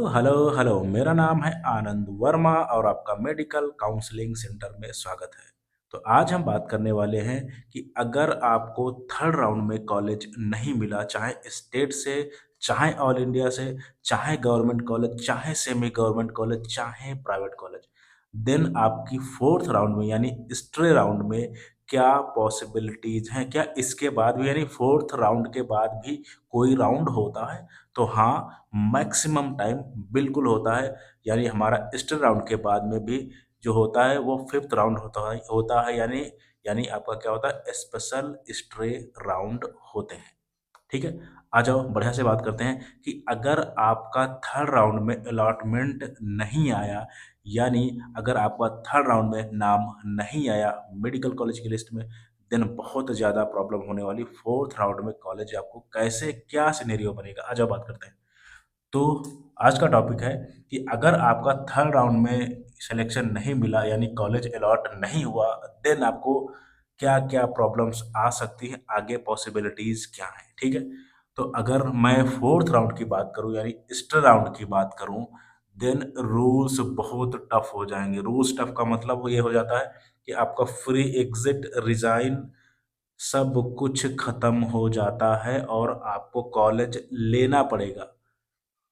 Hello मेरा नाम है आनंद वर्मा और आपका मेडिकल काउंसलिंग सेंटर में स्वागत है। तो आज हम बात करने वाले हैं कि अगर आपको थर्ड राउंड में कॉलेज नहीं मिला, चाहे स्टेट से, चाहे ऑल इंडिया से, चाहे गवर्नमेंट कॉलेज, चाहे सेमी गवर्नमेंट कॉलेज, चाहे प्राइवेट कॉलेज, देन आपकी फोर्थ राउंड में यानी स्ट्रे राउंड में क्या पॉसिबिलिटीज हैं? क्या इसके बाद भी यानी फोर्थ राउंड के बाद भी कोई राउंड होता है? तो हाँ, मैक्सिमम टाइम बिल्कुल होता है। यानी हमारा स्टिल राउंड के बाद में भी जो होता है वो फिफ्थ राउंड होता है यानी यानी आपका क्या होता है, स्पेशल स्ट्रे राउंड होते हैं। ठीक है, आ जाओ बढ़िया से बात करते हैं कि अगर आपका थर्ड राउंड में अलॉटमेंट नहीं आया, यानी अगर आपका थर्ड राउंड में नाम नहीं आया मेडिकल कॉलेज की लिस्ट में, देन बहुत ज़्यादा प्रॉब्लम होने वाली। फोर्थ राउंड में कॉलेज आपको कैसे, क्या सिनेरियो बनेगा, आ जाओ बात करते हैं। तो आज का टॉपिक है कि अगर आपका थर्ड राउंड में सिलेक्शन नहीं मिला यानी कॉलेज अलॉट नहीं हुआ, देन आपको क्या-क्या प्रॉब्लम्स आ सकती हैं, आगे पॉसिबिलिटीज़ क्या हैं, ठीक है? तो अगर मैं फोर्थ राउंड की बात करूँ यानी स्टर राउंड की बात करूँ, देन रूल्स बहुत टफ हो जाएँगे। रूल्स टफ का मतलब ये हो जाता है कि आपका फ्री एग्ज़िट, रिज़ाइन सब कुछ खत्म हो जाता है और आपको कॉलेज लेना पड़ेगा।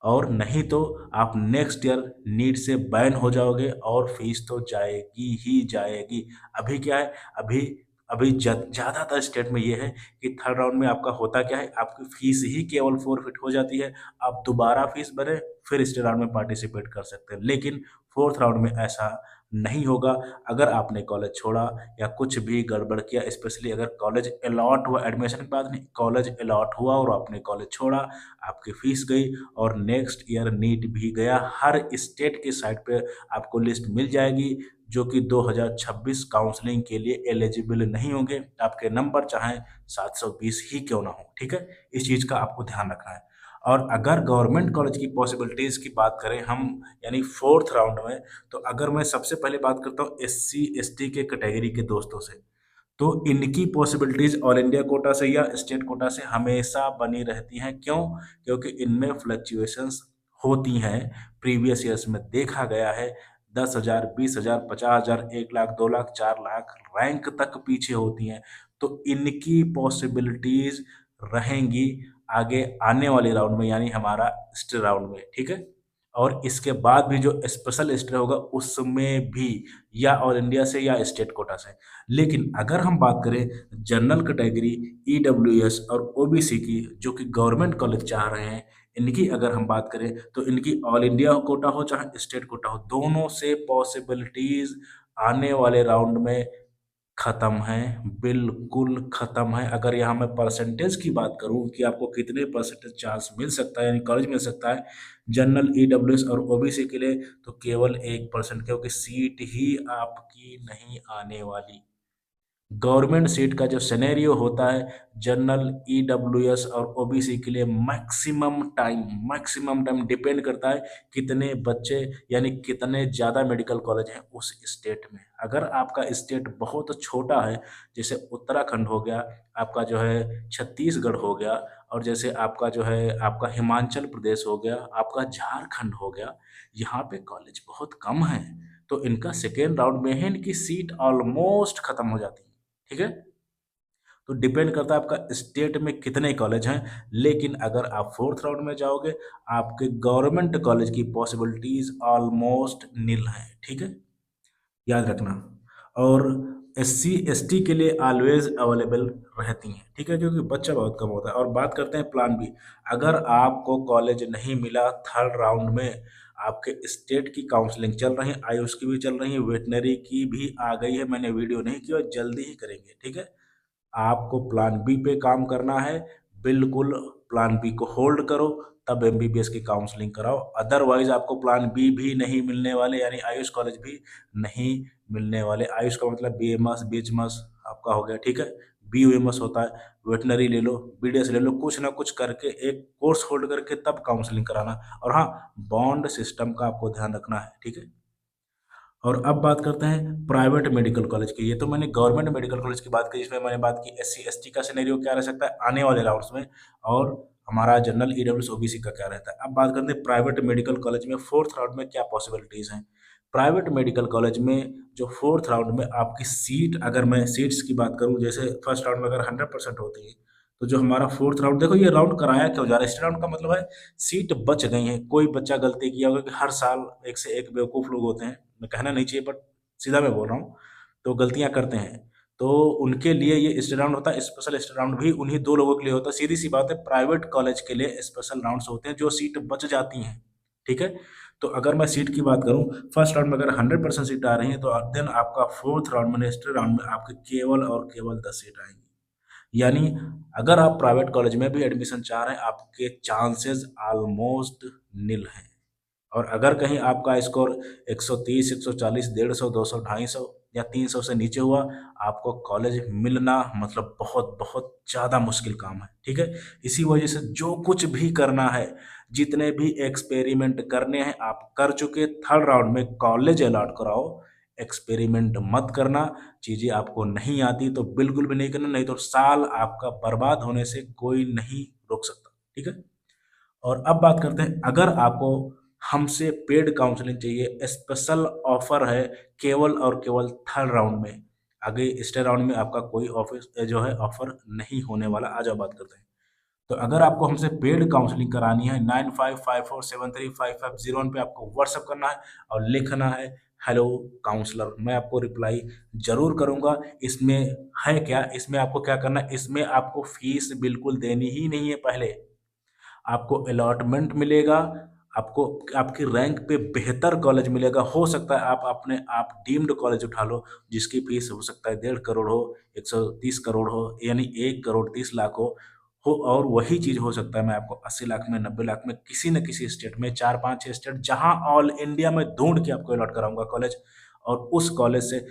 और नहीं तो आप नेक्स्ट ईयर नीट से बैन हो जाओगे और फीस तो जाएगी ही जाएगी। अभी क्या है, अभी अभी ज़्यादातर स्टेट में ये है कि थर्ड राउंड में आपका होता क्या है, आपकी फीस ही केवल फॉरफिट हो जाती है। आप दोबारा फीस भरें, फिर स्टेट राउंड में पार्टिसिपेट कर सकते हैं। लेकिन फोर्थ राउंड में ऐसा नहीं होगा। अगर आपने कॉलेज छोड़ा या कुछ भी गड़बड़ किया, स्पेशली अगर कॉलेज अलॉट हुआ, एडमिशन की बात नहीं, कॉलेज अलॉट हुआ और आपने कॉलेज छोड़ा, आपकी फीस गई और नेक्स्ट ईयर नीट भी गया। हर स्टेट की साइट पे आपको लिस्ट मिल जाएगी जो कि 2026 काउंसलिंग के लिए एलिजिबल नहीं होंगे। आपके नंबर चाहे 720 ही क्यों ना हो, ठीक है? इस चीज़ का आपको ध्यान रखना है। और अगर गवर्नमेंट कॉलेज की पॉसिबिलिटीज़ की बात करें हम यानी फोर्थ राउंड में, तो अगर मैं सबसे पहले बात करता हूँ एससी एसटी के कैटेगरी के दोस्तों से, तो इनकी पॉसिबिलिटीज ऑल इंडिया कोटा से या स्टेट कोटा से हमेशा बनी रहती हैं। क्यों? क्योंकि इनमें फ्लक्चुएशंस होती हैं। प्रीवियस ईयर्स में देखा गया है 10,000, 20,000, 50,000, 1 लाख, 2 लाख, 4 लाख रैंक तक पीछे होती हैं। तो इनकी पॉसिबिलिटीज रहेंगी आगे आने वाले राउंड में यानी हमारा स्टे राउंड में, ठीक है? और इसके बाद भी जो स्पेशल स्टे होगा उसमें भी या ऑल इंडिया से या स्टेट कोटा से। लेकिन अगर हम बात करें जनरल कैटेगरी, ईडब्ल्यूएस और ओबीसी की, जो कि गवर्नमेंट कॉलेज चाह रहे हैं, इनकी अगर हम बात करें तो इनकी ऑल इंडिया कोटा हो चाहे स्टेट कोटा हो, दोनों से पॉसिबिलिटीज आने वाले राउंड में खत्म है, बिल्कुल खत्म है। अगर यहाँ मैं परसेंटेज की बात करूँ कि आपको कितने परसेंटेज चांस मिल सकता है यानी कॉलेज मिल सकता है जनरल, ईडब्ल्यूएस और ओबीसी के लिए, तो केवल 1%, क्योंकि सीट ही आपकी नहीं आने वाली। गवर्नमेंट सीट का जो सिनेरियो होता है जनरल, ईडब्ल्यूएस और ओबीसी के लिए, मैक्सिमम टाइम डिपेंड करता है कितने बच्चे यानी कितने ज़्यादा मेडिकल कॉलेज हैं उस स्टेट में। अगर आपका स्टेट बहुत छोटा है, जैसे उत्तराखंड हो गया, आपका जो है छत्तीसगढ़ हो गया, और जैसे आपका जो है आपका हिमाचल प्रदेश हो गया, आपका झारखंड हो गया, यहाँ पे कॉलेज बहुत कम है, तो इनका सेकेंड राउंड में ही इनकी सीट ऑलमोस्ट खत्म हो जाती है। ठीक है? तो डिपेंड करता है आपका स्टेट में कितने कॉलेज हैं। लेकिन अगर आप फोर्थ राउंड में जाओगे, आपके गवर्नमेंट कॉलेज की पॉसिबिलिटीज ऑलमोस्ट नील है। ठीक है, याद रखना। और एससी एसटी के लिए ऑलवेज अवेलेबल रहती हैं, ठीक है, क्योंकि बच्चा बहुत कम होता है। और बात करते हैं प्लान बी। अगर आपको कॉलेज नहीं मिला थर्ड राउंड में, आपके स्टेट की काउंसलिंग चल रही है, आयुष की भी चल रही है, वेटनरी की भी आ गई है, मैंने वीडियो नहीं की और जल्दी ही करेंगे, ठीक है। आपको प्लान बी पे काम करना है, बिल्कुल प्लान बी को होल्ड करो, तब एमबीबीएस की काउंसलिंग कराओ। अदरवाइज आपको प्लान बी भी नहीं मिलने वाले यानी आयुष कॉलेज भी नहीं मिलने वाले। आयुष का मतलब बीएमएस बीएचएमएस आपका हो गया, ठीक है। बीयूएमएस होता है, वेटनरी ले लो, बीडीएस ले लो, कुछ ना कुछ करके एक कोर्स होल्ड करके तब काउंसलिंग कराना। और हाँ, बॉन्ड सिस्टम का आपको ध्यान रखना है, ठीक है। और अब बात करते हैं प्राइवेट मेडिकल कॉलेज की। ये तो मैंने गवर्नमेंट मेडिकल कॉलेज की बात की जिसमें मैंने बात की एससी एसटी का सिनेरियो क्या रह सकता है आने वाले राउंड्स में। और हमारा जनरल ईडब्ल्यूएस ओबीसी का क्या रहता है। अब बात करते हैं प्राइवेट मेडिकल कॉलेज में फोर्थ राउंड में क्या पॉसिबिलिटीज हैं। प्राइवेट मेडिकल कॉलेज में जो फोर्थ राउंड में आपकी सीट, अगर मैं सीट्स की बात करूं, जैसे फर्स्ट राउंड में अगर 100% होती है, तो जो हमारा फोर्थ राउंड, देखो ये राउंड कराया क्यों जा रहा है, इस राउंड का मतलब है सीट बच गई है। कोई बच्चा गलती किया होगा कि हर साल एक से एक बेवकूफ लोग होते हैं, मैं कहना नहीं चाहिए बट सीधा मैं बोल रहा हूँ, तो गलतियां करते हैं, तो उनके लिए ये स्टे राउंड होता है। स्पेशल स्टे राउंड भी उन्हीं दो लोगों के लिए होता है। सीधी सी बात है, प्राइवेट कॉलेज के लिए स्पेशल राउंड्स होते हैं जो सीट बच जाती हैं, ठीक है। तो अगर मैं सीट की बात करूं, फर्स्ट राउंड में अगर 100% सीट आ रही है, तो देन आपका फोर्थ राउंड में स्टे राउंड में आपके केवल और केवल 10 सीट आएंगी। यानी अगर आप प्राइवेट कॉलेज में भी एडमिशन चाह रहे हैं, आपके चांसेस ऑलमोस्ट नील हैं। और अगर कहीं आपका स्कोर 130, 140, 150, 200, 250 या 300 से नीचे हुआ, आपको कॉलेज मिलना मतलब बहुत बहुत ज़्यादा मुश्किल काम है, ठीक है। इसी वजह से जो कुछ भी करना है, जितने भी एक्सपेरिमेंट करने हैं आप कर चुके, थर्ड राउंड में कॉलेज अलॉट कराओ। एक्सपेरिमेंट मत करना, चीज़ें आपको नहीं आती तो बिल्कुल भी नहीं करना, नहीं तो साल आपका बर्बाद होने से कोई नहीं रोक सकता, ठीक है। और अब बात करते हैं, अगर आपको हमसे पेड काउंसलिंग चाहिए, स्पेशल ऑफर है केवल और केवल थर्ड राउंड में। आगे स्टे राउंड में आपका कोई ऑफिस जो है ऑफर नहीं होने वाला। आ जाओ बात करते हैं। तो अगर आपको हमसे पेड काउंसलिंग करानी है, 9554735501 पे आपको व्हाट्सअप करना है और लिखना है हेलो काउंसलर, मैं आपको रिप्लाई जरूर करूंगा। इसमें है क्या, इसमें आपको क्या करना है, इसमें आपको फीस बिल्कुल देनी ही नहीं है। पहले आपको अलॉटमेंट मिलेगा, आपको आपकी रैंक पे बेहतर कॉलेज मिलेगा। हो सकता है आप अपने आप डीम्ड कॉलेज उठा लो, जिसकी फीस हो सकता है 1.5 करोड़ हो, 130 करोड़ हो, यानी 1 करोड़ 30 लाख हो। और वही चीज़ हो सकता है मैं आपको 80 लाख में, 90 लाख में, किसी न किसी स्टेट में, 4 5 6 स्टेट, जहां ऑल इंडिया में ढूंढ के आपको अलॉट कराऊंगा कॉलेज। और उस कॉलेज से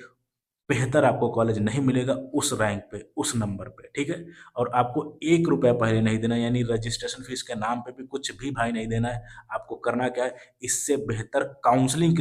बेहतर आपको कॉलेज नहीं मिलेगा उस रैंक पे, उस नंबर पे, ठीक है। और आपको 1 रुपया पहले नहीं देना, यानी रजिस्ट्रेशन फीस के नाम पे भी कुछ भी भाई नहीं देना है। आपको करना क्या है, इससे बेहतर काउंसलिंग